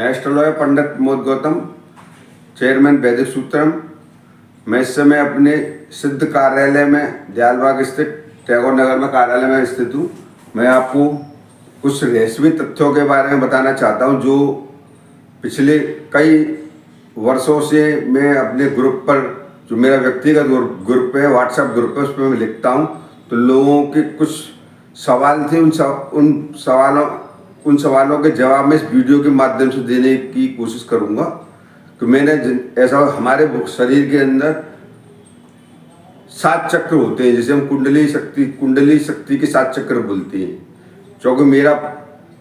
एस्ट्रोलॉयर पंडित मोद Gautam, chairman वैदिक सूत्रम। मैं इस समय अपने सिद्ध कार्यालय में दयालबाग स्थित टैगोर नगर में कार्यालय में स्थित हूँ। मैं आपको कुछ रहस्यमय तथ्यों के बारे में बताना चाहता हूँ जो पिछले कई वर्षों से मैं अपने ग्रुप पर, जो मेरा व्यक्तिगत ग्रुप है, व्हाट्सएप ग्रुप है, उस पर मैं लिखता हूँ। तो लोगों के कुछ सवाल थे, उन सवालों के जवाब मैं इस वीडियो के माध्यम से देने की कोशिश करूँगा। कि मैंने ऐसा, हमारे शरीर के अंदर 7 चक्र होते हैं, जिसे हम कुंडली शक्ति के 7 चक्र बोलते हैं। क्योंकि मेरा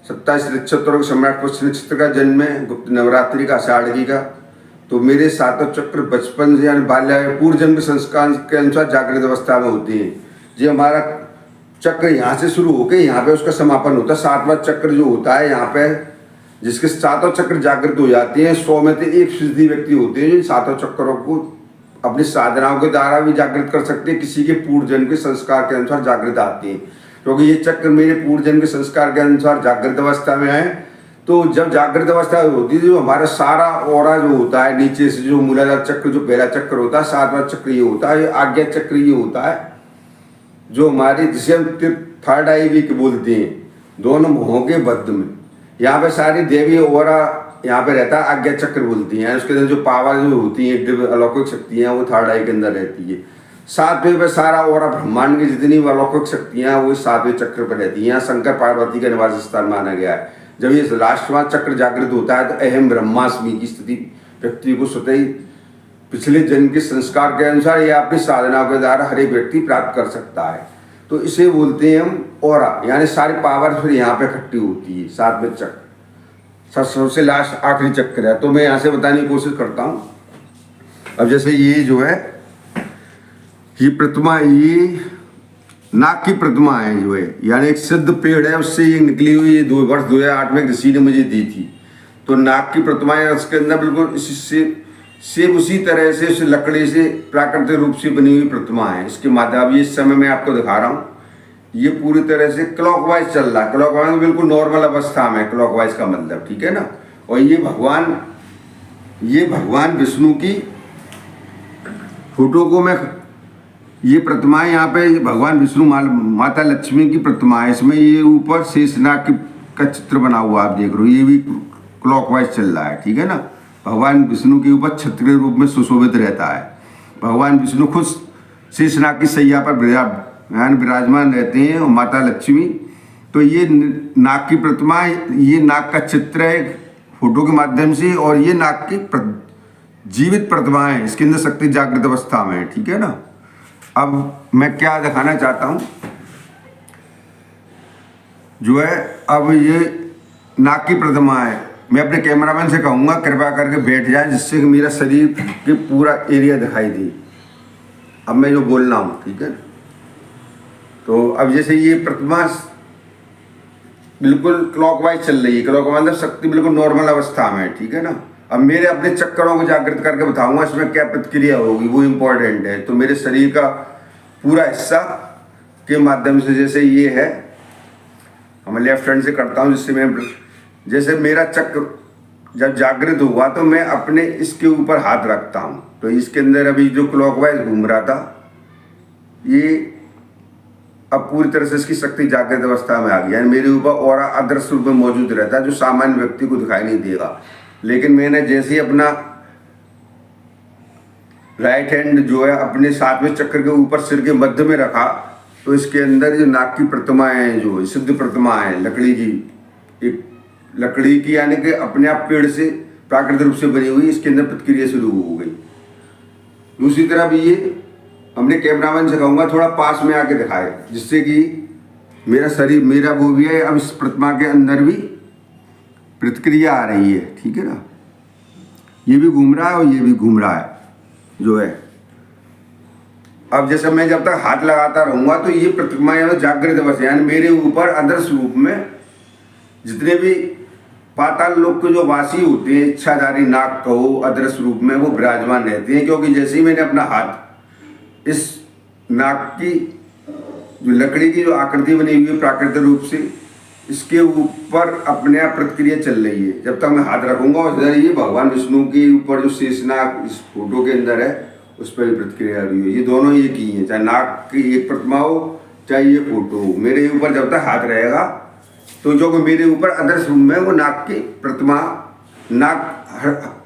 27 नक्षत्रों के सम्राट पुष्य नक्षत्र का जन्म है, गुप्त नवरात्रि का, आषाढ़ी का। तो मेरे 7 चक्र बचपन से यानी बाल्य पूर्व जन्म के संस्कार के अनुसार जागृत अवस्था में होते हैं। जो हमारा चक्र यहाँ से शुरू होकर यहाँ पे उसका समापन होता है। 7वां चक्र जो होता है यहाँ पे, जिसके 7 चक्र जागृत हो जाते हैं, 100 में से 1% व्यक्ति होते हैं जो 7 चक्रों को अपनी साधनाओं के द्वारा भी जागृत कर सकते हैं। किसी के पूर्व जन्म के संस्कार के अनुसार जागृत आते हैं। क्योंकि ये चक्र मेरे पूर्व जन्म के संस्कार के अनुसार जागृत अवस्था में है। तो जब जागृत अवस्था होती है, जो हमारा सारा ऑरा जो होता है नीचे से, जो मूलाधार चक्र, जो पहला चक्र होता है, 7वां चक्र ये होता है, आज्ञा चक्र ये होता है, जो हमारी, जिसे हम थर्ड आई भी बोलते हैं, दोनों मुहों के बद्ध में। यहाँ पे सारी देवी ऑरा यहाँ पे रहता है, आज्ञा चक्र बोलती हैं। उसके अंदर जो पावर जो होती है, अलौकिक शक्तियाँ, वो थर्ड आई के अंदर रहती है। 7वें पे सारा ऑरा ब्रह्मांड की जितनी अलौकिक शक्तियाँ वो 7वें चक्र पर रहती हैं। यहाँ शंकर पार्वती का निवास स्थान माना गया है। जब ये लास्टवां चक्र जागृत होता है तो अहम ब्रह्मास्मि की स्थिति व्यक्ति को स्वतः ही पिछले जन्म के संस्कार के अनुसार या अपनी साधना के द्वारा हर एक व्यक्ति प्राप्त कर सकता है। तो इसे बोलते हैं हम ऑरा, यानी सारी पावर फिर यहाँ पे इकट्ठी होती है। 7वें चक्र सबसे लास्ट आखिरी चक्र है। तो मैं यहाँ से बताने की कोशिश करता हूँ। अब जैसे ये जो है, ये प्रतिमा, ये नाग की प्रतिमा है जो है, यानी एक सिद्ध पेड़ है, उससे ये निकली हुई। ये 2 वर्ष 2008 में ऋषि ने मुझे दी थी। तो नाग की प्रतिमा है, उसके अंदर बिल्कुल सेम उसी तरह से उस लकड़ी से प्राकृतिक रूप से बनी हुई प्रतिमा है। इसके माध्यम ये इस समय मैं आपको दिखा रहा हूँ। ये पूरी तरह से क्लॉकवाइज चल रहा है। क्लॉकवाइज बिल्कुल नॉर्मल अवस्था में, क्लॉकवाइज का मतलब, ठीक है ना। और ये भगवान विष्णु की फोटो को मैं, ये प्रतिमा है यहाँ पे, भगवान विष्णु माता लक्ष्मी की प्रतिमा है। इसमें ये ऊपर शेषनाग का चित्र बना हुआ आप देख रहे हो। ये भी क्लॉकवाइज चल रहा है, ठीक है ना। भगवान विष्णु के ऊपर छत्र के रूप में सुशोभित रहता है। भगवान विष्णु खुद शेषनाग की सैया पर विराजमान रहते हैं, और माता लक्ष्मी। तो ये नाग की प्रतिमा, ये नाग का चित्र है फोटो के माध्यम से, और ये नाग की जीवित प्रतिमा है। इसके अंदर शक्ति जागृत अवस्था में है, ठीक है ना। अब मैं क्या दिखाना चाहता हूँ जो है, अब ये नाग की प्रतिमा है। मैं अपने कैमरामैन से कहूँगा कृपया करके बैठ जाए, जिससे कि मेरा शरीर के पूरा एरिया दिखाई दे। अब मैं जो बोल रहा हूँ, ठीक है। तो अब जैसे ये प्रतिमा बिल्कुल क्लॉकवाइज चल रही है। क्लॉकवाइज मतलब शक्ति बिल्कुल नॉर्मल अवस्था में है, ठीक है ना। अब मेरे अपने चक्करों को जागृत करके बताऊंगा इसमें क्या प्रतिक्रिया होगी, वो इम्पोर्टेंट है। तो मेरे शरीर का पूरा हिस्सा के माध्यम से, जैसे ये है, मैं लेफ्ट हैंड से करता हूँ, जिससे मैं, जैसे मेरा चक्र जब जागृत हुआ तो मैं अपने इसके ऊपर हाथ रखता हूँ। तो इसके अंदर अभी जो क्लॉकवाइज घूम रहा था, ये अब पूरी तरह से इसकी शक्ति जागृत अवस्था में आ गई। यानी मेरे ऊपर ऑरा अदृश्य रूप में मौजूद रहता है, जो सामान्य व्यक्ति को दिखाई नहीं देगा। लेकिन मैंने जैसे ही अपना राइट हैंड जो है अपने 7वें चक्र के ऊपर सिर के मध्य में रखा, तो इसके अंदर जो नाग की प्रतिमा है, जो सिद्ध प्रतिमा है लकड़ी की, एक लकड़ी की, यानी कि अपने आप पेड़ से प्राकृतिक रूप से बनी हुई, इसके अंदर प्रतिक्रिया शुरू हो गई। दूसरी तरफ ये हमने कैमरामैन से कहूँगा थोड़ा पास में आके दिखाए, जिससे कि मेरा शरीर, मेरा वो भी है, अब इस प्रतिमा के अंदर भी प्रतिक्रिया आ रही है, ठीक है ना। ये भी घूम रहा है और ये भी घूम रहा है जो है। अब जैसे मैं जब तक हाथ लगाता रहूँगा तो ये प्रतिमा जागृत अवस्था, यानी मेरे ऊपर अदृश्य रूप में जितने भी पाताल लोक के जो वासी होते हैं, इच्छाधारी नाग कहो, अदृश्य रूप में वो विराजमान रहते हैं। क्योंकि जैसे ही मैंने अपना हाथ इस नाग की जो लकड़ी की जो आकृति बनी हुई है प्राकृतिक रूप से, इसके ऊपर अपने आप प्रतिक्रिया चल रही है। जब तक मैं हाथ रखूंगा और इधर ये भगवान विष्णु के ऊपर जो शेषनाग इस फोटो के अंदर है उस पर भी प्रतिक्रिया आ रही है। ये दोनों एक ही है, चाहे नाग की एक प्रतिमा हो चाहे ये फोटो हो। मेरे ऊपर जब तक हाथ रहेगा तो जो मेरे ऊपर अदृश्य रूप में वो नाग की प्रतिमा, नाग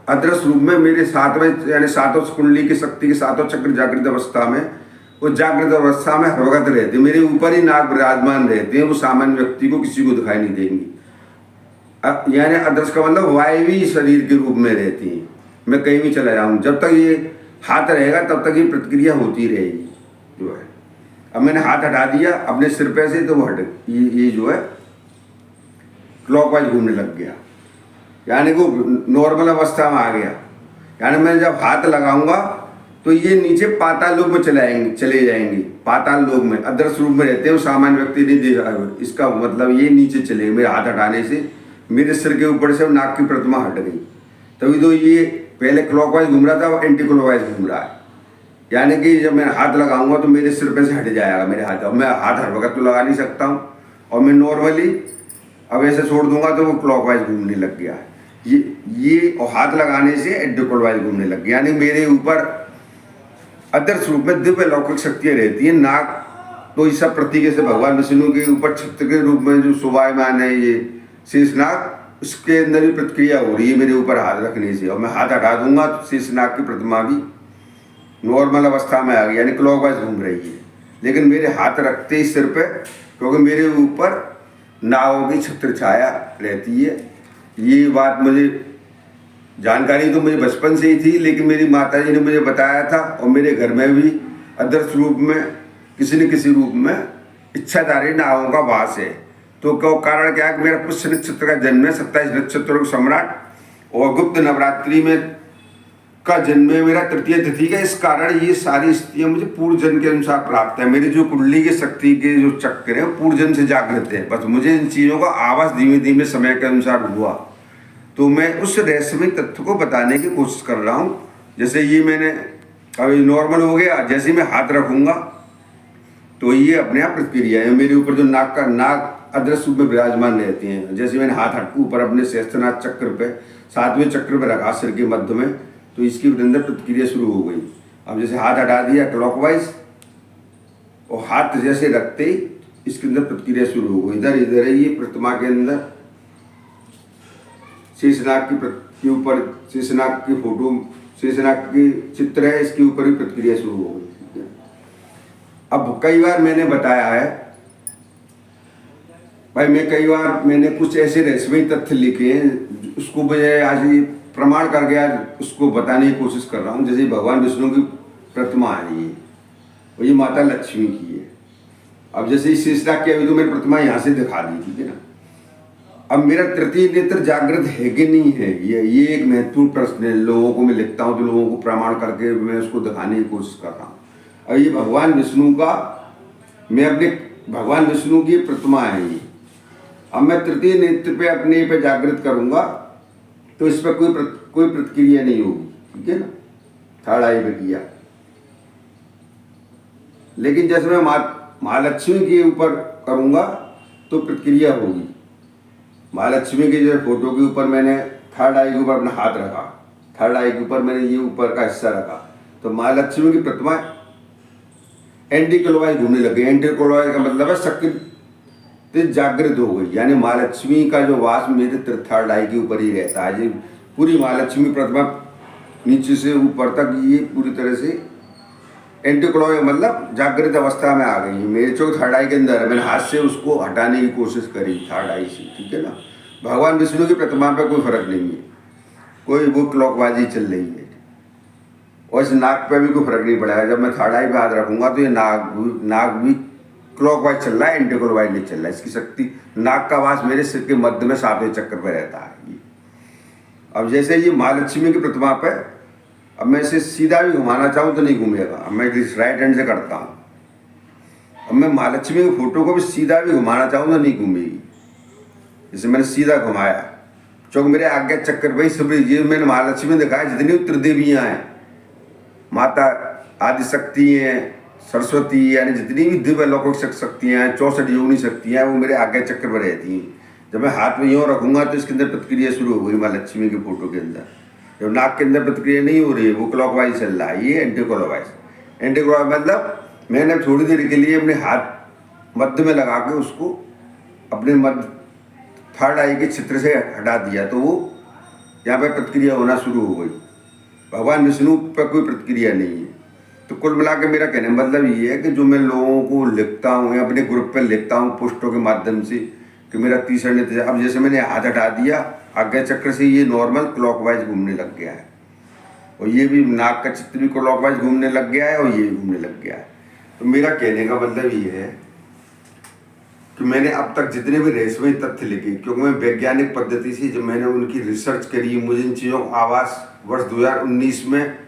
अदृश्य रूप में मेरे साथ में, यानी सातों कुंडली की शक्ति के सातों चक्र जागृत अवस्था में, वो जागृत अवस्था में हर वक्त रहते, मेरे ऊपर ही नाग विराजमान रहते हैं। वो सामान्य व्यक्ति को किसी को दिखाई नहीं देंगी। यानी अदृश्य का मतलब वायवी शरीर के रूप में रहती हैं। मैं कहीं भी चला जाऊँ, जब तक ये हाथ रहेगा तब तक ये प्रतिक्रिया होती रहेगी जो है। अब मैंने हाथ हटा दिया अपने सिर पे से तो वो हट, ये जो है क्लॉकवाइज घूमने लग गया, यानी वो नॉर्मल अवस्था में आ गया। यानी मैं जब हाथ लगाऊंगा तो ये नीचे पाताल लोक में चले जाएंगे। पाताल लोक में अदृश्य रूप में रहते हैं, वो सामान्य व्यक्ति नहीं देख। इसका मतलब ये नीचे चले, मेरे हाथ हटाने से मेरे सिर के ऊपर से नाग की प्रतिमा हट गई। तभी तो ये पहले क्लॉकवाइज घूम रहा था, वो एंटी क्लॉकवाइज घूम रहा है। यानी कि जब मैं हाथ लगाऊंगा तो मेरे सिर पे से हट जाएगा मेरे हाथ। और मैं हाथ हर वक्त तो लगा नहीं सकता हूँ, और मैं नॉर्मली अब ऐसे छोड़ दूंगा तो वो क्लॉकवाइज घूमने लग गया है। ये और हाथ लगाने से एंटी क्लॉकवाइज घूमने लग गया। यानी मेरे ऊपर अदृश्य रूप में दिव्य लौकिक शक्तियाँ रहती हैं। नाग तो इस सब प्रतीक से भगवान विष्णु के ऊपर छत्र के रूप में जो शोभायमान है ये शेषनाग, उसके अंदर भी प्रतिक्रिया हो रही है मेरे ऊपर हाथ रखने से। और मैं हाथ हटा दूंगा तो शेषनाग की प्रतिमा भी नॉर्मल अवस्था में आ गई, यानी क्लॉकवाइज घूम रही है। लेकिन मेरे हाथ रखते ही सिर पे, क्योंकि मेरे ऊपर नागों की छत्र छाया रहती है। ये बात मुझे जानकारी तो मुझे बचपन से ही थी, लेकिन मेरी माता जी ने मुझे बताया था। और मेरे घर में भी अदृश्य रूप में किसी न किसी रूप में इच्छाधारी नागों का वास है। तो क्यों कारण क्या है कि मेरा पुष्य नक्षत्र का जन्म है, 27 नक्षत्रों का सम्राट, और गुप्त नवरात्रि में का जन्म है मेरा तृतीय तिथि का। इस कारण ये सारी स्थितियाँ मुझे पूर्व जन्म के अनुसार प्राप्त है। मेरी जो कुंडली के शक्ति के जो चक्र हैं पूर्व जन्म से जागृत है। बस मुझे इन चीज़ों का आवास धीमे धीमे समय के अनुसार हुआ, तो मैं उस रहस्यमय तथ्य को बताने की कोशिश कर रहा हूँ। जैसे ये मैंने अभी नॉर्मल हो गया, जैसे मैं हाथ रखूँगा तो ये अपने आप प्रतिक्रिया है। मेरे ऊपर जो नाग अदृश्य रूप में विराजमान रहते हैं। जैसे मैंने हाथ ऊपर अपने सहस्त्रनाथ चक्र पे, 7वें चक्र पे रखा सिर के मध्य में, तो इसकी अंदर प्रतिक्रिया शुरू हो गई। अब जैसे हाथ हटा दिया क्लॉकवाइज, और हाथ जैसे रखते ही इसके अंदर प्रतिक्रिया शुरू हो गई। इधर ये प्रतिमा के अंदर शेषनाग के ऊपर शेषनाग की फोटो, शेषनाग की चित्र है, इसके ऊपर भी प्रतिक्रिया शुरू हो गई। अब कई बार मैंने बताया है भाई, मैंने कुछ ऐसे रहस्यमय तथ्य लिखे हैं, उसको मैं आज ये प्रमाण करके आज उसको बताने की कोशिश कर रहा हूँ। जैसे भगवान विष्णु की प्रतिमा है ये, और ये माता लक्ष्मी की है। अब जैसे इस शेषनाग की अभी तो मेरी प्रतिमा यहाँ से दिखा दी, ठीक है ना। अब मेरा तृतीय नेत्र जागृत है कि नहीं है, ये एक महत्वपूर्ण प्रश्न है। लोगों को मैं लिखता हूँ तो लोगों को प्रमाण करके मैं उसको दिखाने की कोशिश कर रहा हूँ। अब ये भगवान विष्णु का, मैं अपने भगवान विष्णु की प्रतिमा है ये। अब मैं तृतीय नेत्र पे अपने पे जागृत करूंगा तो इस पर कोई प्रतिक्रिया नहीं होगी, ठीक है ना। थर्ड आई पे किया, लेकिन जैसे मैं महालक्ष्मी के ऊपर करूंगा तो प्रतिक्रिया होगी। महालक्ष्मी के जो फोटो के ऊपर मैंने थर्ड आई के ऊपर अपना हाथ रखा, थर्ड आई के ऊपर मैंने ये ऊपर का हिस्सा रखा, तो महालक्ष्मी की प्रतिमा एंटी क्लॉकवाइज घूमने लगी। एंटी क्लॉकवाइज का मतलब है शक्ति जागृत हो गई, यानी महालक्ष्मी का जो वास मेरे थर्ड आई के ऊपर ही रहता है। ये पूरी महालक्ष्मी प्रतिमा नीचे से ऊपर तक ये पूरी तरह से एंटी क्लॉकवाइज मतलब जागृत अवस्था में आ गई है। मेरे जो थर्ड आई के अंदर है, मैंने हाथ से उसको हटाने की कोशिश करी थर्ड आई से, ठीक है ना। भगवान विष्णु की प्रतिमा पे कोई फर्क नहीं है, कोई वो क्लॉकबाजी चल रही है। और इस नाग पे भी कोई फर्क नहीं पड़ेगा। जब मैं थर्ड आई पे हाथ रखूंगा तो ये नाग भी क्लॉकवाइज चल रहा है, एंटी क्लॉकवाइज नहीं चल रहा है। इसकी शक्ति, नाग का वास मेरे सिर के मध्य में 7वें चक्र पे रहता है ये। अब जैसे ये महालक्ष्मी की प्रतिमा पे, अब मैं इसे सीधा भी घुमाना चाहूँ तो नहीं घूमेगा। अब मैं इस राइट हैंड से करता हूँ। अब मैं महालक्ष्मी की फोटो को भी सीधा भी घुमाना चाहूँ तो नहीं घूमेगी। जैसे मैंने सीधा घुमाया, चूँकि मेरे आज्ञा चक्र पे सब ये मैंने महालक्ष्मी दिखाया, जितनी उत्तर देवियाँ हैं, माता आदि शक्ति हैं, सरस्वती यानी जितनी भी दिव्य अलौकिक शक्तियाँ हैं, 64 योनि शक्तियाँ हैं, वो मेरे आगे चक्र में रहती हैं। जब मैं हाथ में यूँ रखूँगा तो इसके अंदर प्रतिक्रिया शुरू हो गई माँ लक्ष्मी की फोटो के अंदर। जब नाक के अंदर प्रतिक्रिया नहीं हो रही है, वो क्लॉकवाइज चल रहा है, ये एंटी क्लॉकवाइज। एंटी क्लॉकवाइज मतलब मैंने थोड़ी देर के लिए अपने हाथ मध्य में लगा के उसको अपने मध्य थर्ड आई के चित्र से हटा दिया, तो वो यहाँ पे प्रतिक्रिया होना शुरू हो गई। भगवान विष्णु पर कोई प्रतिक्रिया नहीं है। तो कुल मिला के मेरा कहने का मतलब ये है कि जो मैं लोगों को लिखता हूँ या अपने ग्रुप पे लिखता हूँ पोस्टों के माध्यम से कि मेरा तीसरा नेत्र, अब जैसे मैंने हाथ हटा दिया आज्ञा चक्र से, ये नॉर्मल क्लॉकवाइज घूमने लग गया है, और ये भी नाक का चित्र भी क्लॉकवाइज घूमने लग गया है, और ये भी घूमने लग गया है। तो मेरा कहने का मतलब ये है कि मैंने अब तक जितने भी रहस्यमय तथ्य लिखे, क्योंकि मैं वैज्ञानिक पद्धति से जब मैंने उनकी रिसर्च करी, मुझे इन चीज़ों का आवास वर्ष 2019 में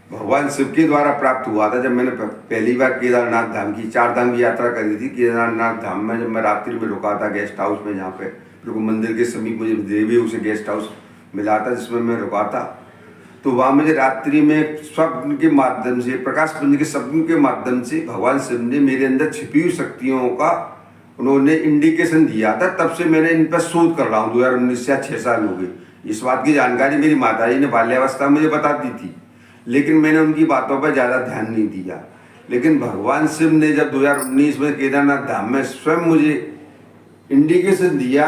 भगवान शिव के द्वारा प्राप्त हुआ था। जब मैंने पहली बार केदारनाथ धाम की 4 धाम की यात्रा करी थी, केदारनाथ धाम में जब मैं रात्रि में रुका था गेस्ट हाउस में, जहाँ पे बिल्कुल मंदिर के समीप मुझे देवी से गेस्ट हाउस मिला था जिसमें मैं रुका था, तो वहाँ मुझे रात्रि में स्वप्न के माध्यम से, प्रकाश पुंज के स्वप्न के माध्यम से भगवान शिव ने मेरे अंदर छिपी हुई शक्तियों का उन्होंने इंडिकेशन दिया था। तब से मैंने इन पर शोध कर रहा हूँ। 2019 से 6 साल हो गए। इस बात की जानकारी मेरी माताजी ने बाल्यावस्था में मुझे बता दी थी, लेकिन मैंने उनकी बातों पर ज़्यादा ध्यान नहीं दिया। लेकिन भगवान शिव ने जब 2019 में केदारनाथ धाम में स्वयं मुझे इंडिकेशन दिया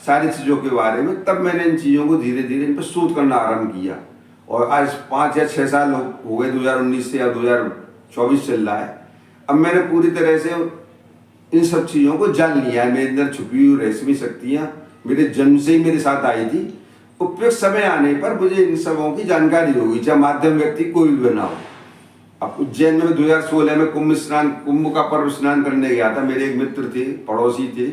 सारी चीज़ों के बारे में, तब मैंने इन चीज़ों को धीरे धीरे इन पर शोध करना आरंभ किया। और आज 5 या 6 साल हो गए, 2019 से या 2024 चल रहा है। अब मैंने पूरी तरह से इन सब चीज़ों को जान लिया है। मेरे अंदर छुपी हुई रहस्यमय शक्तियाँ मेरे जन्म से ही मेरे साथ आई थी। उपयुक्त समय आने पर मुझे इन सबों की जानकारी होगी, चाहे माध्यम व्यक्ति कोई भी बना हो। अब उज्जैन में 2016 में कुंभ का पर्व स्नान करने गया था। मेरे एक मित्र थे, पड़ोसी थे,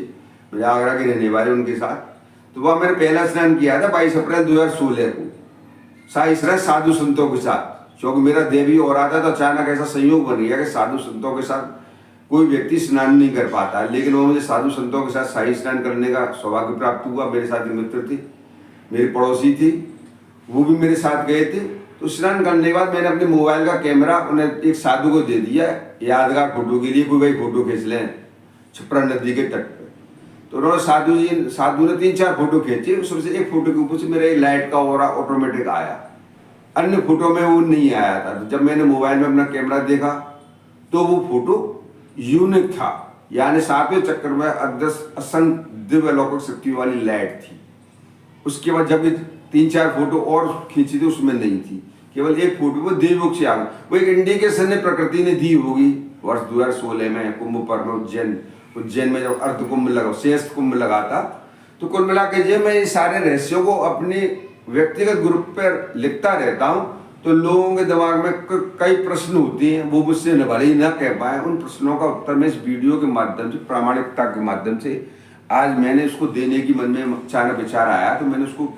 मुझे आगरा के रहने वाले, उनके साथ। तो वह मैंने पहला स्नान किया था 22 अप्रैल 2016 को साधु संतों के साथ। क्योंकि मेरा देवी हो रहा था, तो अचानक ऐसा संयोग बन गया कि साधु संतों के साथ कोई व्यक्ति स्नान नहीं कर पाता, लेकिन वो मुझे साधु संतों के साथ शाही स्नान करने का सौभाग्य प्राप्त हुआ। मेरे साथ एक मित्र थी, मेरी पड़ोसी थी, वो भी मेरे साथ गए थे। तो स्नान करने के बाद मैंने अपने मोबाइल का कैमरा उन्हें एक साधु को दे दिया यादगार फोटो के लिए, कोई भाई फोटो खींच लें छपरा नदी के तट पर। तो उन्होंने साधु ने 3-4 फोटो खींचे। उसमें से एक फोटो के ऊपर से मेरा लाइट का ऑरा ऑटोमेटिक आया, अन्य फोटो में वो नहीं आया था। तो जब मैंने मोबाइल में अपना कैमरा देखा तो वो फोटो यूनिक था, यानी 7वें चक्र में अदृश्य असंख्य दिव्य अलौकिक शक्ति वाली लाइट थी। उसके बाद जब 3-4 फोटो और खींची थी, उसमें नहीं थी, केवल एक फोटो वो देवमुख से आ गई। वो एक इंडिकेशन ने प्रकृति ने दी होगी वर्ष 2016 में कुंभ पर्व में उज्जैन में जब अर्ध कुंभ लगा, शेष कुंभ लगा था। तो कुल मिला के जो मैं ये सारे रहस्यों को अपने व्यक्तिगत ग्रुप पर लिखता रहता हूँ, तो लोगों के दिमाग में कई प्रश्न होते हैं, वो मुझसे भले ही न कह पाए। उन प्रश्नों का उत्तर मैं इस वीडियो के माध्यम से, प्रामाणिकता के माध्यम से आज मैंने उसको देने की मन में अचानक विचार आया, तो मैंने उसको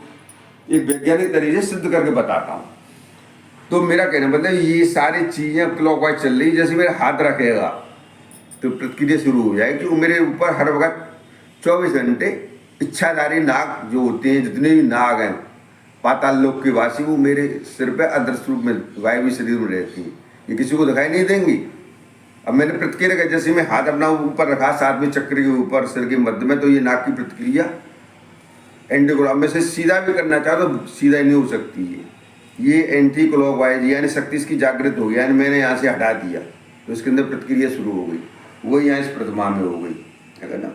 एक वैज्ञानिक तरीके से सिद्ध करके बताता हूँ। तो मेरा कहने मतलब ये सारी चीज़ें क्लॉकवाइज चल रही। जैसे मेरा हाथ रखेगा तो प्रतिक्रिया शुरू हो जाएगी। वो मेरे ऊपर हर वक्त 24 घंटे इच्छाधारी नाग जो होते हैं, जितने भी नाग हैं पाताल लोक के वासी, वो मेरे सिर पे अदृश्य रूप में वायवी शरीर में रहती हैं। ये किसी को दिखाई नहीं देंगी। अब मैंने प्रतिक्रिया का, जैसे मैं हाथ अपना ऊपर रखा 7वें चक्र के ऊपर सिर के मध्य में, तो ये नाक की प्रतिक्रिया एंटी, में से सीधा भी करना चाहो तो सीधा ही नहीं हो सकती है। ये एंटी क्लॉकवाइज यानी शक्ति इसकी जागृत हो गई, यानी मैंने यहाँ से हटा दिया तो इसके अंदर प्रतिक्रिया शुरू हो गई। वही यहाँ इस प्रतिमा में हो गई है ना।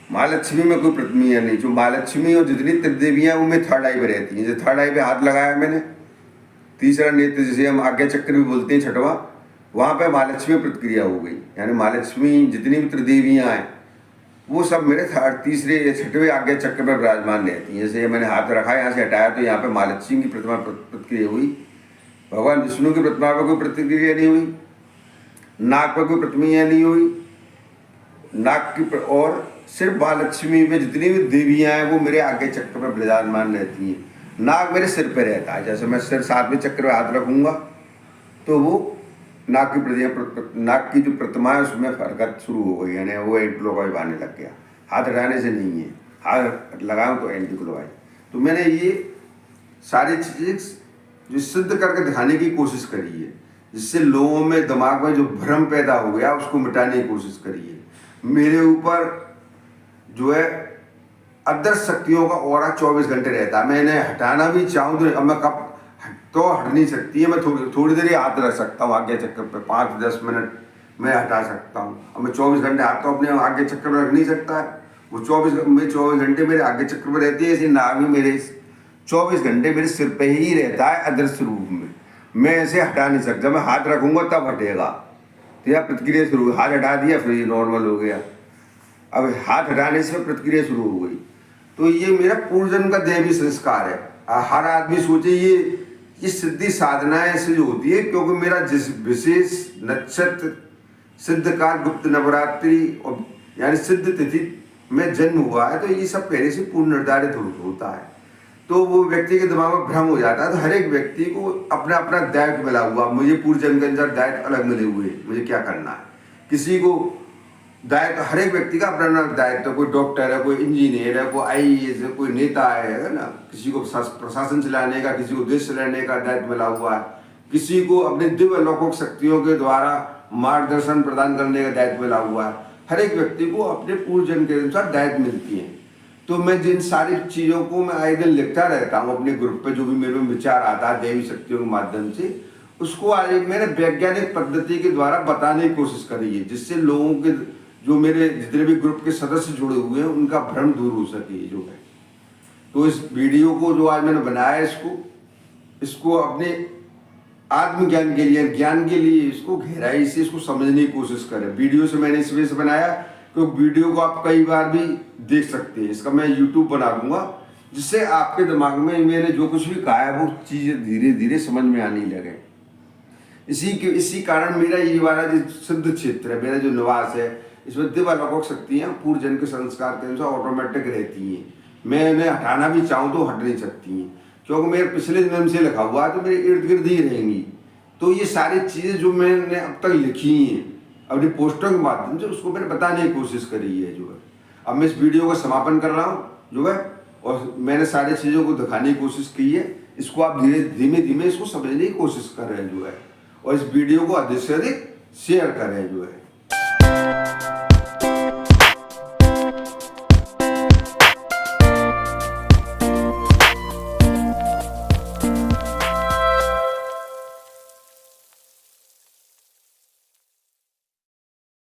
महालक्ष्मी में कोई प्रतिमा नहीं, जो महालक्ष्मी और जितनी त्रिदेवियाँ वो में थर्ड आई पे रहती हैं। जैसे थर्ड आई पे हाथ लगाया मैंने, तीसरा नेत्र जिसे हम आज्ञा चक्र भी बोलते हैं, छठवां, वहाँ पे महालक्ष्मी प्रतिक्रिया हो गई। यानी महालक्ष्मी जितनी भी त्रिदेवियाँ हैं वो सब मेरे तीसरे या छठवें आज्ञा चक्र में विराजमान रहती हैं। जैसे मैंने हाथ रखा, यहाँ से हटाया, तो यहाँ पे महालक्ष्मी की प्रतिमा प्रतिक्रिया हुई। भगवान विष्णु की प्रतिमा पर कोई प्रतिक्रिया नहीं हुई, नाक पर कोई प्रतिक्रिया नहीं हुई, नाक की, और सिर्फ महालक्ष्मी में जितनी भी देवियाँ हैं वो मेरे आगे चक्र पर विराजमान रहती हैं। नाक मेरे सिर पे रहता है। जैसे मैं सिर 7वें चक्र में हाथ रखूँगा तो वो नाक की जो प्रतिमा है उसमें हरकत शुरू हो गई, यानी वो एंटी क्लॉकवाइज आने लग गया। हाथ हटाने से नहीं है, हाथ लगाऊँ तो एंटी क्लॉकवाइज। तो मैंने ये सारी चीज़ें जो सिद्ध करके दिखाने की कोशिश करी है। जिससे लोगों में दिमाग में जो भ्रम पैदा हो गया उसको मिटाने की कोशिश करिए। मेरे ऊपर जो है अदृश्य शक्तियों का ऑरा 24 घंटे रहता है। मैं इन्हें हटाना भी चाहूँ तो अब मैं कब तो हट नहीं सकती है। मैं थोड़ी देर ही हाथ रख सकता हूँ आज्ञा चक्र पे, 5-10 मिनट मैं हटा सकता हूँ। अब मैं 24 घंटे हाथ तो अपने आज्ञा चक्र में रख नहीं सकता है। वो 24 घंटे मेरे आज्ञा चक्र में रहती है। ऐसे नाग भी मेरे 24 घंटे मेरे सिर पे ही रहता है अदृश्य रूप में। मैं ऐसे हटा नहीं सकता। मैं हाथ रखूंगा तब हटेगा। तो यह प्रतिक्रिया शुरू, हाथ हटा दिया फिर ये नॉर्मल हो गया। अब हाथ हटाने से प्रतिक्रिया शुरू हो गई। तो ये मेरा पूर्वजन्म का दैवी संस्कार है। हर आदमी सोचे ये सिद्धि साधनाएं ऐसे जो होती है, क्योंकि मेरा जिस विशेष नक्षत्र सिद्धकाल गुप्त नवरात्रि और यानी सिद्ध तिथि में जन्म हुआ है, तो ये सब पहले से पूर्ण निर्धारित होता है। तो वो व्यक्ति के दिमाग में भ्रम हो जाता है। तो हर एक व्यक्ति को अपना अपना दायित्व मिला हुआ, मुझे पूर्व जन्म के अनुसार दायित्व अलग मिले हुए, मुझे क्या करना है। किसी को दायित्व, हर एक व्यक्ति का अपना अपना दायित्व, कोई डॉक्टर है, कोई इंजीनियर है, कोई IAS है, कोई नेता है ना। किसी को प्रशासन चलाने का, किसी को देश चलाने का दायित्व मिला हुआ है, किसी को अपने दिव्य अलौकिक शक्तियों के द्वारा मार्गदर्शन प्रदान करने का दायित्व मिला हुआ है। हर एक व्यक्ति को अपने पूर्व जन्म के अनुसार दायित्व मिलती है। तो मैं जिन सारी चीज़ों को मैं आए दिन लिखता रहता हूँ अपने ग्रुप पे, जो भी मेरे में विचार आता है दैवी शक्तियों के माध्यम से, उसको आज मैंने वैज्ञानिक पद्धति के द्वारा बताने की कोशिश करी है, जिससे लोगों के जो मेरे जितने भी ग्रुप के सदस्य जुड़े हुए हैं उनका भ्रम दूर हो सके जो है। तो इस वीडियो को जो आज मैंने बनाया इसको अपने आत्मज्ञान के लिए, ज्ञान के लिए इसको गहराई से इसको समझने की कोशिश करें। वीडियो से मैंने इस वजह से बनाया तो वीडियो को आप कई बार भी देख सकते हैं। इसका मैं YouTube बना दूंगा, जिससे आपके दिमाग में मैंने जो कुछ भी कहा है वो चीज़ें धीरे धीरे समझ में आने लगे। इसी कारण मेरा ये वाला जो सिद्ध क्षेत्र है, मेरा जो निवास है, इसमें दिव्य अलौकिक शक्तियाँ पूर्व जन्म के संस्कार के अनुसार ऑटोमेटिक रहती हैं। मैं इन्हें हटाना भी चाहूँ तो हट नहीं सकती हैं, क्योंकि मेरे पिछले जन्म से लिखा हुआ है तो मेरे इर्द गिर्द ही रहेंगी। तो ये सारी चीज़ें जो मैंने अब तक लिखी हैं अपनी पोस्टों के माध्यम से, उसको मैंने बताने की कोशिश करी है जो है। अब मैं इस वीडियो का समापन कर रहा हूँ जो है, और मैंने सारी चीज़ों को दिखाने की कोशिश की है। इसको आप धीमे धीमे इसको समझने की कोशिश कर रहे हैं जो है, और इस वीडियो को अधिक से अधिक शेयर करें जो है।